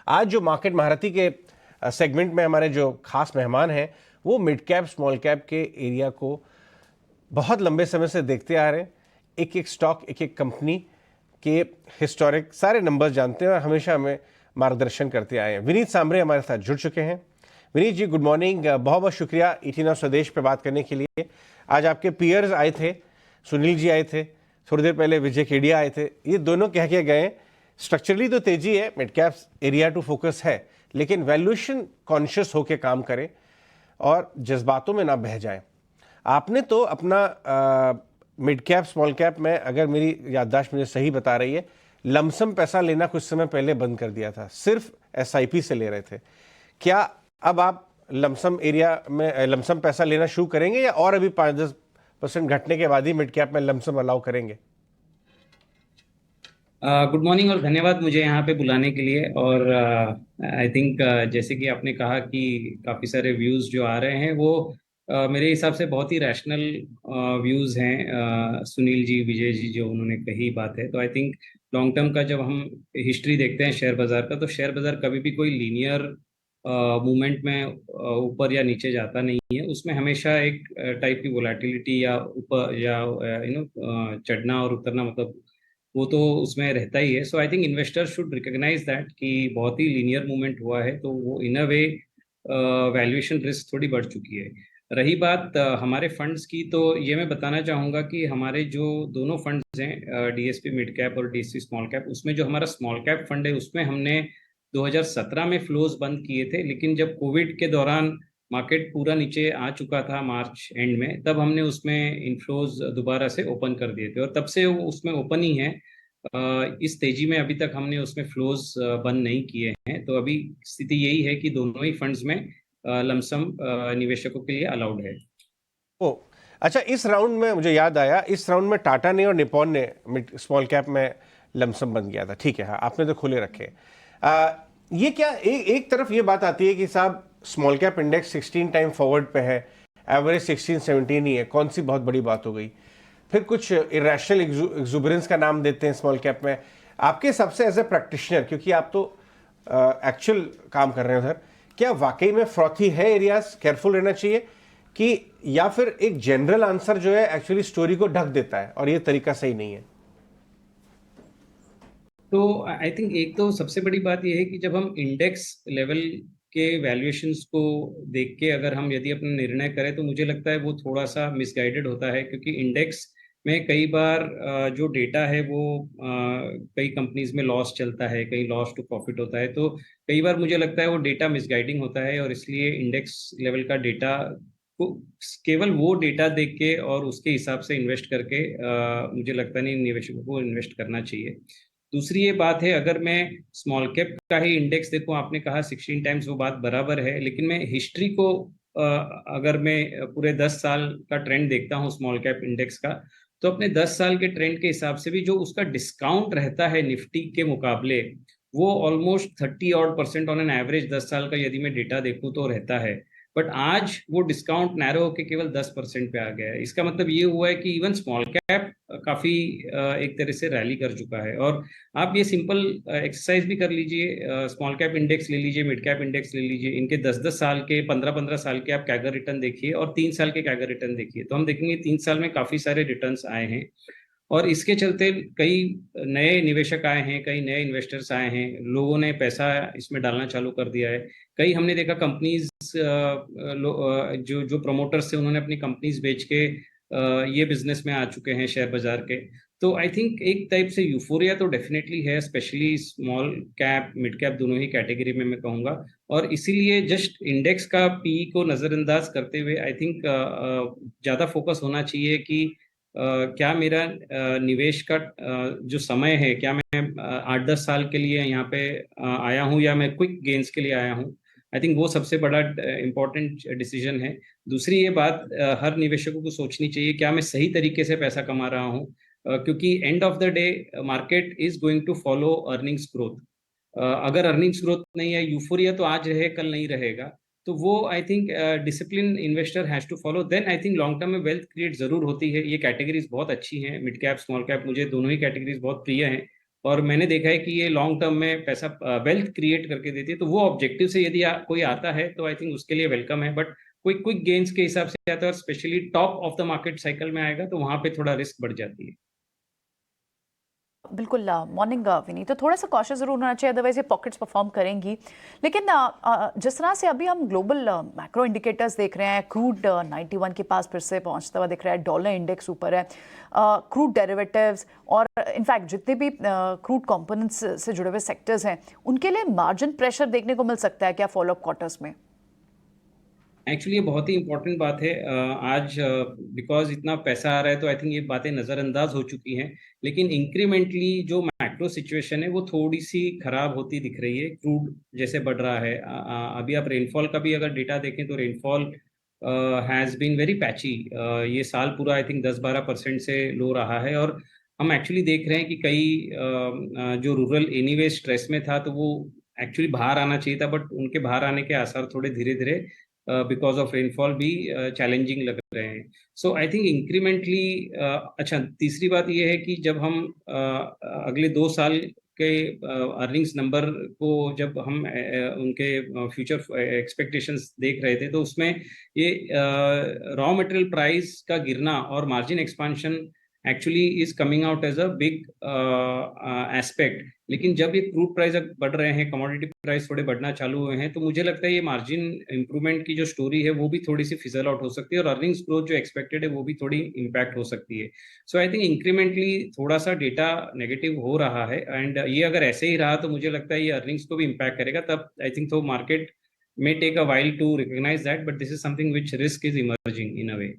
आज जो मार्केट महारथी के सेगमेंट में हमारे जो खास मेहमान हैं वो मिड कैप स्मॉल कैप के एरिया को बहुत लंबे समय से देखते आ रहे हैं। एक एक स्टॉक, एक एक कंपनी के हिस्टोरिक सारे नंबर्स जानते हैं और हमेशा हमें मार्गदर्शन करते आए हैं। विनीत सांभरे हमारे साथ जुड़ चुके हैं। विनीत जी, गुड मॉर्निंग। बहुत बहुत शुक्रिया ET स्वदेश पे बात करने के लिए। आज आपके पीयर्स आए थे, सुनील जी आए थे, थोड़ी देर पहले विजय केडिया आए थे। ये दोनों कह के गए स्ट्रक्चरली तो तेजी है, mid caps area to focus है, लेकिन वैल्यूएशन कॉन्शियस होकर काम करें और जज्बातों में ना बह जाएं। आपने तो अपना मिड कैप स्मॉल कैप में, अगर मेरी याददाश्त मुझे सही बता रही है, लमसम पैसा लेना कुछ समय पहले बंद कर दिया था, सिर्फ SIP से ले रहे थे। क्या अब आप लमसम एरिया में लमसम पैसा लेना शुरू करेंगे या और अभी 5-10% घटने के बाद ही मिड कैप में लमसम अलाउ करेंगे? गुड मॉर्निंग और धन्यवाद मुझे यहाँ पे बुलाने के लिए। और आई थिंक जैसे कि आपने कहा कि काफ़ी सारे व्यूज़ जो आ रहे हैं वो मेरे हिसाब से बहुत ही रैशनल व्यूज़ हैं। सुनील जी, विजय जी जो उन्होंने कही बात है, तो आई थिंक लॉन्ग टर्म का जब हम हिस्ट्री देखते हैं शेयर बाज़ार का, तो शेयर बाज़ार कभी भी कोई लीनियर मूवमेंट में ऊपर या नीचे जाता नहीं है। उसमें हमेशा एक टाइप की वोलेटिलिटी या ऊपर या चढ़ना और उतरना, मतलब वो तो उसमें रहता ही है। So I think investor should recognise that कि बहुत ही लीनियर मूवमेंट हुआ है, तो वो इन अ वे वैल्यूएशन रिस्क थोड़ी बढ़ चुकी है। रही बात हमारे फंड्स की, तो ये मैं बताना चाहूँगा कि हमारे जो दोनों फंड्स हैं, DSP मिड कैप और DSP स्मॉल कैप, उसमें जो हमारा स्मॉल कैप फंड है उसमें हमने 2017 में फ्लोज बंद किए थे, लेकिन जब कोविड के दौरान मार्केट पूरा नीचे आ चुका था मार्च एंड में, तब हमने उसमें इनफ्लोज दोबारा से ओपन कर दिए थे और तब से वो उसमें ओपन ही है। इस तेजी में अभी तक हमने उसमें फ्लोज बंद नहीं किए हैं, तो अभी स्थिति यही है कि दोनों ही फंड्स में लमसम निवेशकों के लिए अलाउड है। ओ अच्छा, इस राउंड में मुझे याद आया, इस राउंड में टाटा ने और निपॉन ने मिड स्मॉल कैप में लमसम बन गया था। ठीक है, हाँ, आपने तो खुले रखे। ये क्या एक तरफ ये बात आती है कि साहब small cap index 16 time forward पे है, एवरेज 16-17 ही है, कौन सी बहुत बड़ी बात हो गई। फिर कुछ इरेशनल एक्सुबरेंस का नाम देते हैं स्मॉल कैप में। आपके हिसाब से एज ए प्रैक्टिशनर, क्योंकि आप तो एक्चुअल काम कर रहे हैं उधर, क्या वाकई में फ्रॉथी है एरियाज, केयरफुल रहना चाहिए, कि या फिर एक जनरल आंसर जो है एक्चुअली स्टोरी को ढक देता है और ये तरीका सही नहीं है? तो आई थिंक एक तो सबसे बड़ी बात यह है कि जब हम इंडेक्स लेवल के वैल्यूएशंस को देख के अगर हम यदि अपना निर्णय करें, तो मुझे लगता है वो थोड़ा सा मिसगाइडेड होता है, क्योंकि इंडेक्स में कई बार जो डेटा है वो कई कंपनीज में लॉस चलता है, कई लॉस टू प्रॉफिट होता है, तो कई बार मुझे लगता है वो डेटा मिसगाइडिंग होता है, और इसलिए इंडेक्स लेवल का डेटा को केवल वो डेटा देख के और उसके हिसाब से इन्वेस्ट करके मुझे लगता नहीं निवेशकों को इन्वेस्ट करना चाहिए। दूसरी ये बात है, अगर मैं स्मॉल कैप का ही इंडेक्स देखूं, आपने कहा 16 टाइम्स, वो बात बराबर है, लेकिन मैं हिस्ट्री को अगर मैं पूरे 10 साल का ट्रेंड देखता हूं स्मॉल कैप इंडेक्स का, तो अपने 10 साल के ट्रेंड के हिसाब से भी जो उसका डिस्काउंट रहता है निफ्टी के मुकाबले, वो ऑलमोस्ट 30% ऑन एन एवरेज 10 साल का यदि मैं डेटा देखूं तो रहता है। बट आज वो डिस्काउंट नैरो होकर केवल 10% पे आ गया है। इसका मतलब ये हुआ है कि इवन स्मॉल कैप काफी एक तरह से रैली कर चुका है। और आप ये सिंपल एक्सरसाइज भी कर लीजिए, स्मॉल कैप इंडेक्स ले लीजिए, मिड कैप इंडेक्स ले लीजिए, इनके 10-10 साल के, 15-15 साल के आप कैगर रिटर्न देखिए और 3 साल के कैगर रिटर्न देखिए, तो हम देखेंगे 3 साल में काफी सारे रिटर्न्स आए हैं। और इसके चलते कई नए निवेशक आए हैं, कई नए इन्वेस्टर्स आए हैं, लोगों ने पैसा इसमें डालना चालू कर दिया है। कई हमने देखा कंपनीज, जो जो प्रमोटर्स थे उन्होंने अपनी कंपनीज बेच के ये बिजनेस में आ चुके हैं शेयर बाजार के। तो आई थिंक एक टाइप से यूफोरिया तो डेफिनेटली है, specially small cap mid cap दोनों ही कैटेगरी में मैं कहूँगा। और इसीलिए जस्ट इंडेक्स का पी को नज़रअंदाज करते हुए आई थिंक ज़्यादा फोकस होना चाहिए कि क्या मेरा निवेश का जो समय है, क्या मैं 8-10 साल के लिए यहाँ पे आया हूँ या मैं क्विक गेन्स के लिए आया हूँ। आई थिंक वो सबसे बड़ा इम्पोर्टेंट डिसीजन है। दूसरी ये बात हर निवेशकों को सोचनी चाहिए, क्या मैं सही तरीके से पैसा कमा रहा हूँ, क्योंकि end of the day market is going to follow earnings growth. अगर अर्निंग्स ग्रोथ नहीं है, यूफोरिया तो आज रहे कल नहीं रहेगा। तो वो I think discipline investor has to follow, then I think long term में वेल्थ क्रिएट जरूर होती है। ये कैटेगरीज बहुत अच्छी हैं, मिड कैप स्मॉल कैप, मुझे दोनों ही कैटेगरीज बहुत प्रिय हैं। और मैंने देखा है कि ये लॉन्ग टर्म में पैसा वेल्थ क्रिएट करके देती है। तो वो ऑब्जेक्टिव से यदि कोई आता है तो आई थिंक उसके लिए वेलकम है, बट कोई क्विक गेन्स के हिसाब से आता है और specially top of the market cycle में आएगा तो वहां पे थोड़ा रिस्क बढ़ जाती है। बिल्कुल। मॉर्निंग विनीत, तो थोड़ा सा कॉशियस जरूर होना चाहिए, अदरवाइज ये पॉकेट्स परफॉर्म करेंगी। लेकिन जिस तरह से अभी हम ग्लोबल मैक्रो इंडिकेटर्स देख रहे हैं, क्रूड 91 के पास फिर से पहुंचता हुआ दिख रहा है, डॉलर इंडेक्स ऊपर है, क्रूड डेरिवेटिव्स और इनफैक्ट जितने भी क्रूड कंपोनेंट्स से जुड़े हुए सेक्टर्स हैं उनके लिए मार्जिन प्रेशर देखने को मिल सकता है क्या फॉलोअप क्वार्टर्स में? एक्चुअली ये बहुत ही इंपॉर्टेंट बात है आज, बिकॉज इतना पैसा आ रहा है तो आई थिंक ये बातें नज़रअंदाज हो चुकी हैं। लेकिन इंक्रीमेंटली जो मैक्रो सिचुएशन है वो थोड़ी सी खराब होती दिख रही है, क्रूड जैसे बढ़ रहा है। अभी आप रेनफॉल का भी अगर डेटा देखें तो rainfall has been very patchy. ये साल पूरा आई थिंक 10-12% से लो रहा है, और हम एक्चुअली देख रहे हैं कि कई जो रूरल एनीवे स्ट्रेस में था तो वो एक्चुअली बाहर आना चाहिए था, बट उनके बाहर आने के आसार थोड़े धीरे धीरे बिकॉज ऑफ रेनफॉल भी चैलेंजिंग लग रहे हैं। सो आई थिंक इंक्रीमेंटली अच्छा, तीसरी बात यह है कि जब हम अगले 2 साल के अर्निंग्स नंबर को जब हम उनके फ्यूचर एक्सपेक्टेशंस देख रहे थे तो उसमें ये रॉ मटेरियल प्राइस का गिरना और margin expansion actually is coming out as a big aspect. लेकिन जब ये क्रूड प्राइस बढ़ रहे हैं, कमोडिटी प्राइस थोड़े बढ़ना चालू हुए हैं, तो मुझे लगता है ये मार्जिन इंप्रूवमेंट की जो स्टोरी है वो भी थोड़ी सी फिजल आउट हो सकती है, और अर्निंग्स ग्रोथ जो एक्सपेक्टेड है वो भी थोड़ी इम्पैक्ट हो सकती है। सो आई थिंक इंक्रीमेंटली थोड़ा सा डेटा नेगेटिव हो रहा है, एंड ये अगर ऐसे ही रहा तो मुझे लगता है ये अर्निंग्स को भी इम्पैक्ट करेगा। तब आई थिंक तो market may take a while to recognize that, but this is something which risk is emerging in a way.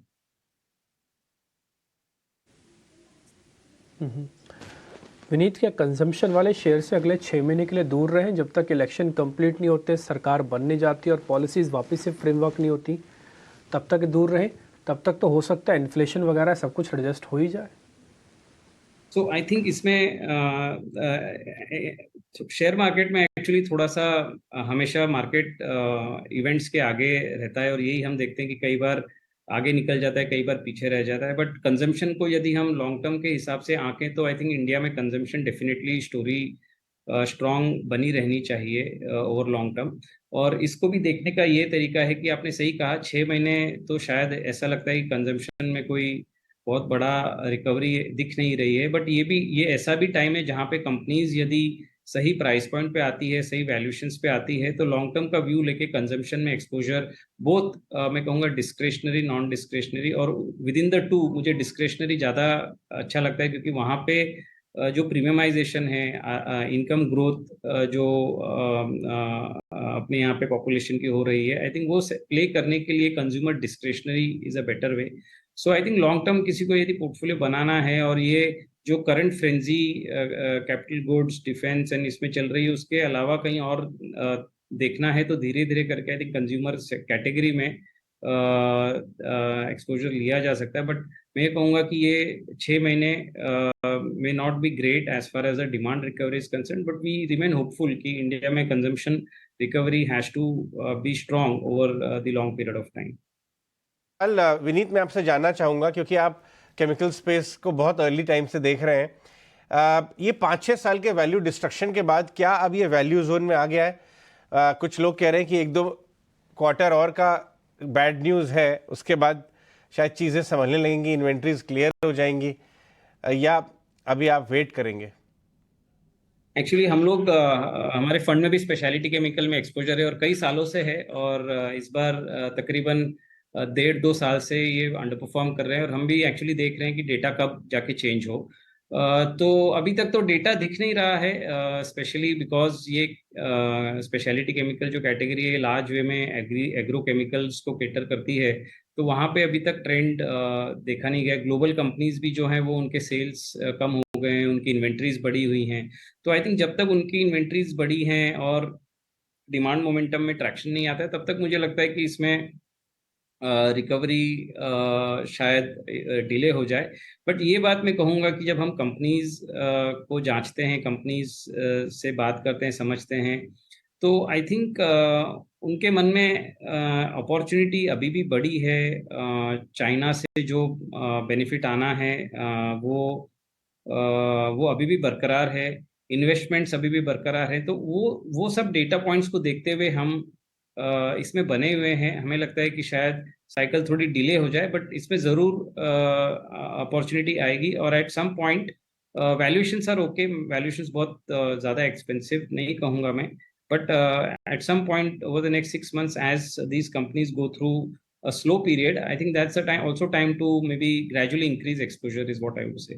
Vineet, क्या कंजम्पशन वाले शेयर से अगले 6 महीने के लिए दूर रहें जब तक इलेक्शन कंप्लीट नहीं होते, सरकार बन नहीं जाती और पॉलिसीज़ वापस से फ्रेमवर्क नहीं होती, तब तक दूर रहें? तब तक तो हो सकता है इन्फ्लेशन वगैरह सब कुछ एडजस्ट हो ही जाए। सो आई थिंक इसमें शेयर मार्केट में एक्चुअली थोड़ा सा हमेशा मार्केट इवेंट्स के आगे रहता है, और यही हम देखते हैं कि कई बार आगे निकल जाता है, कई बार पीछे रह जाता है। बट कंजम्पशन को यदि हम लॉन्ग टर्म के हिसाब से आंकें तो आई थिंक इंडिया में कंजम्पशन डेफिनेटली स्टोरी स्ट्रांग बनी रहनी चाहिए ओवर लॉन्ग टर्म। और इसको भी देखने का ये तरीका है कि आपने सही कहा, 6 महीने तो शायद ऐसा लगता है कि कंजम्पशन में कोई बहुत बड़ा रिकवरी दिख नहीं रही है, बट ये ऐसा भी टाइम है जहाँ पे कंपनीज यदि सही प्राइस पॉइंट पे आती है, सही वैल्यूएशंस पे आती है, तो लॉन्ग टर्म का व्यू लेके कंजम्पशन में एक्सपोजर बोथ मैं कहूँगा डिस्क्रेशनरी नॉन डिस्क्रेशनरी, और विद इन द टू मुझे डिस्क्रेशनरी ज़्यादा अच्छा लगता है, क्योंकि वहाँ पे जो प्रीमियमाइजेशन है, इनकम ग्रोथ जो अपने यहाँ पे पॉपुलेशन की हो रही है, आई थिंक वो प्ले करने के लिए consumer discretionary is a better way. So I think long term किसी को यदि पोर्टफोलियो बनाना है, और ये जो current frenzy capital goods, defence and इसमें चल रही है, उसके अलावा कहीं और देखना है, तो धीरे धीरे करके आई थिंक कंज्यूमर कैटेगरी में एक्सपोजर लिया जा सकता है। बट मैं ये कहूँगा कि ये 6 महीने may not be great as far as the demand recovery is concerned, but we remain hopeful कि इंडिया में consumption recovery has to be strong over the long period of time. कल विनीत, मैं आपसे जानना चाहूँगा, क्योंकि आप केमिकल स्पेस को बहुत अर्ली टाइम से देख रहे हैं, ये 5-6 साल के वैल्यू डिस्ट्रक्शन के बाद क्या अब ये वैल्यू जोन में आ गया है? कुछ लोग कह रहे हैं कि 1-2 क्वार्टर और का बैड न्यूज़ है, उसके बाद शायद चीज़ें संभलने लगेंगी, इन्वेंट्रीज क्लियर हो जाएंगी, या अभी आप वेट करेंगे? एक्चुअली हम लोग हमारे फंड में भी स्पेशलिटी केमिकल में एक्सपोजर है और कई सालों से है, और इस बार तकरीबन 1.5-2 साल से ये अंडर परफॉर्म कर रहे हैं, और हम भी एक्चुअली देख रहे हैं कि डेटा कब जाके चेंज हो। तो अभी तक तो डेटा दिख नहीं रहा है, स्पेशली बिकॉज ये स्पेशलिटी केमिकल जो कैटेगरी है लार्ज वे में एग्रो केमिकल्स को केटर करती है, तो वहाँ पे अभी तक ट्रेंड देखा नहीं गया। ग्लोबल कंपनीज भी जो हैं वो उनके सेल्स कम हो गए हैं, उनकी इन्वेंट्रीज बढ़ी हुई हैं। तो आई थिंक जब तक उनकी इन्वेंट्रीज बढ़ी हैं और डिमांड मोमेंटम में ट्रैक्शन नहीं आता है, तब तक मुझे लगता है कि इसमें रिकवरी शायद डिले हो जाए। बट ये बात मैं कहूँगा कि जब हम कंपनीज को जांचते हैं, कंपनीज से बात करते हैं, समझते हैं, तो आई थिंक उनके मन में अपॉर्चुनिटी अभी भी बड़ी है। चाइना से जो बेनिफिट आना है वो अभी भी बरकरार है। इन्वेस्टमेंट्स अभी भी बरकरार है, तो वो सब डेटा पॉइंट्स को देखते हुए हम इसमें बने हुए हैं। हमें लगता है कि शायद साइकिल थोड़ी डिले हो जाए, बट इसमें ज़रूर अपॉर्चुनिटी आएगी। और at some point valuations are okay, valuations बहुत ज़्यादा एक्सपेंसिव नहीं कहूँगा मैं, but at some point over the next 6 months, as these companies go through a slow period, I think that's a time, also time to maybe gradually increase exposure is what I would say.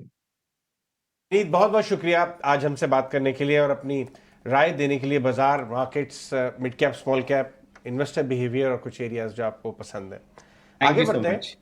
Vineet, बहुत बहुत शुक्रिया आज हमसे बात करने के लिए और अपनी राय देने के लिए। बाजार, markets, mid cap, small cap, investor behaviour और कुछ एरियाज जो आपको पसंद है। Thank आगे you so बढ़ते हैं। much.